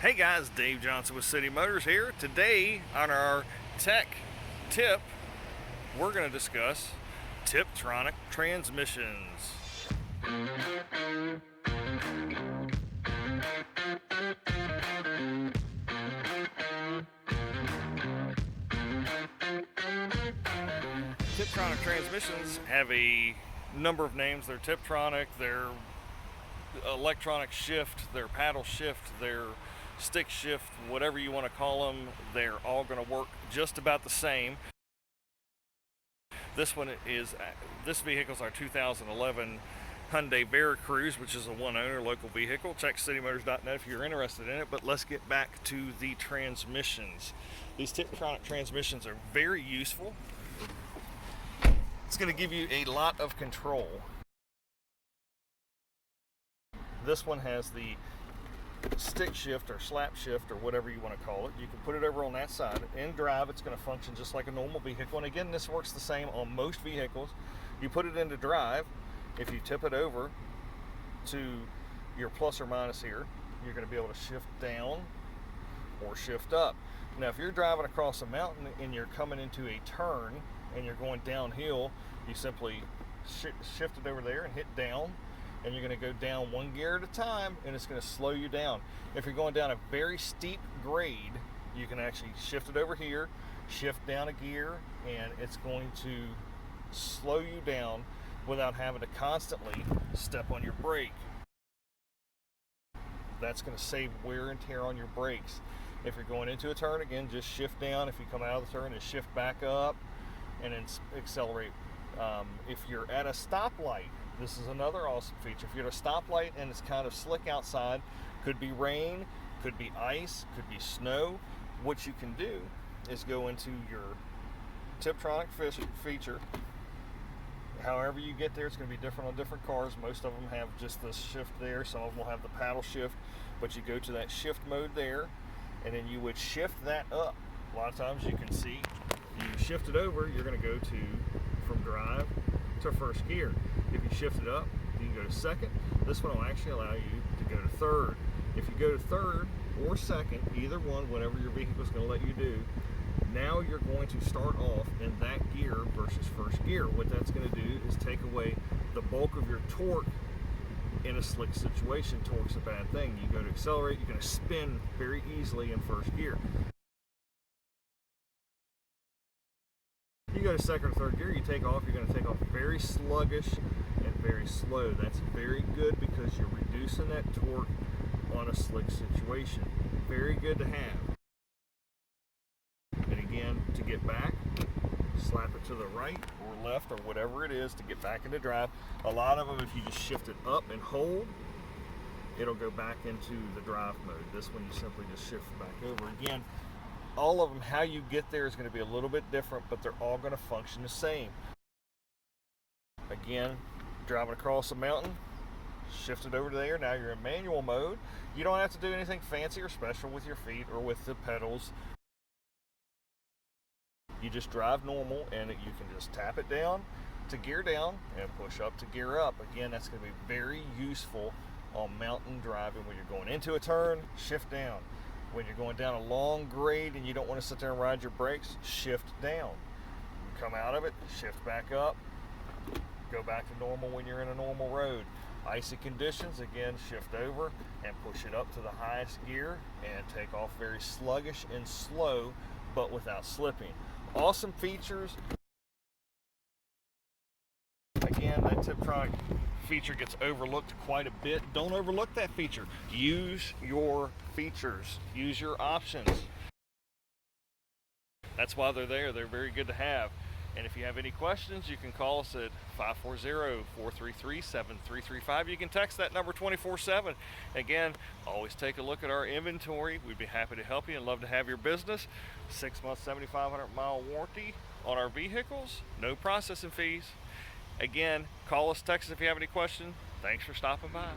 Hey guys, Dave Johnson with City Motors here. Today on our tech tip, we're going to discuss Tip-tronic transmissions. Tip-tronic transmissions have a number of names. They're Tip-tronic, they're electronic shift, their paddle shift, their stick shift, whatever you want to call them, they're all going to work just about the same. This vehicle's our 2011 Hyundai Veracruz, which is a one-owner local vehicle. Check citymotors.net if you're interested in it, but let's get back to the transmissions. These Tip-tronic transmissions are very useful. It's going to give you a lot of control. This one has the stick shift or slap shift or whatever you want to call it. You can put it over on that side. In drive, it's going to function just like a normal vehicle. And again, this works the same on most vehicles. You put it into drive. If you tip it over to your plus or minus here, you're going to be able to shift down or shift up. Now, if you're driving across a mountain and you're coming into a turn and you're going downhill, you simply shift it over there and hit down. And you're going to go down one gear at a time, and it's going to slow you down. If you're going down a very steep grade, you can actually shift it over here, shift down a gear, and it's going to slow you down without having to constantly step on your brake. That's going to save wear and tear on your brakes. If you're going into a turn, again, just shift down. If you come out of the turn, just shift back up and then accelerate. If you're at a stoplight, this is another awesome feature. If you're at a stoplight and it's kind of slick outside, could be rain, could be ice, could be snow, what you can do is go into your Tip-tronic feature. However you get there, it's going to be different on different cars. Most of them have just this shift there. Some of them will have the paddle shift, but you go to that shift mode there, and then you would shift that up. A lot of times you can see, you shift it over, you're going to go from drive to first gear. If you shift it up, you can go to second. This one will actually allow you to go to third. If you go to third or second, either one, whatever your vehicle is going to let you do, now you're going to start off in that gear versus first gear. What that's going to do is take away the bulk of your torque in a slick situation. Torque's a bad thing. You go to accelerate, you're going to spin very easily in first gear. You go to second or third gear, you take off, you're going to take off very sluggish and very slow. That's very good because you're reducing that torque on a slick situation. Very good to have. And again, to get back, slap it to the right or left or whatever it is to get back into drive. A lot of them, if you just shift it up and hold, it'll go back into the drive mode. This one, you simply just shift back over. Again, all of them, how you get there is going to be a little bit different, but they're all going to function the same. Again, driving across a mountain, shift it over to there. Now you're in manual mode. You don't have to do anything fancy or special with your feet or with the pedals. You just drive normal, and you can just tap it down to gear down and push up to gear up. Again, that's going to be very useful on mountain driving when you're going into a turn, shift down. When you're going down a long grade and you don't want to sit there and ride your brakes, shift down. You come out of it, shift back up, go back to normal when you're in a normal road. Icy conditions, again, shift over and push it up to the highest gear and take off very sluggish and slow, but without slipping. Awesome features. Again, that Tip-tronic feature gets overlooked quite a bit. Don't overlook that feature. Use your features. Use your options. That's why they're there. They're very good to have. And if you have any questions, you can call us at 540-433-7335. You can text that number 24/7. Again, always take a look at our inventory. We'd be happy to help you and love to have your business. 6-month, 7,500-mile warranty on our vehicles. No processing fees. Again, call us, text us if you have any questions. Thanks for stopping by.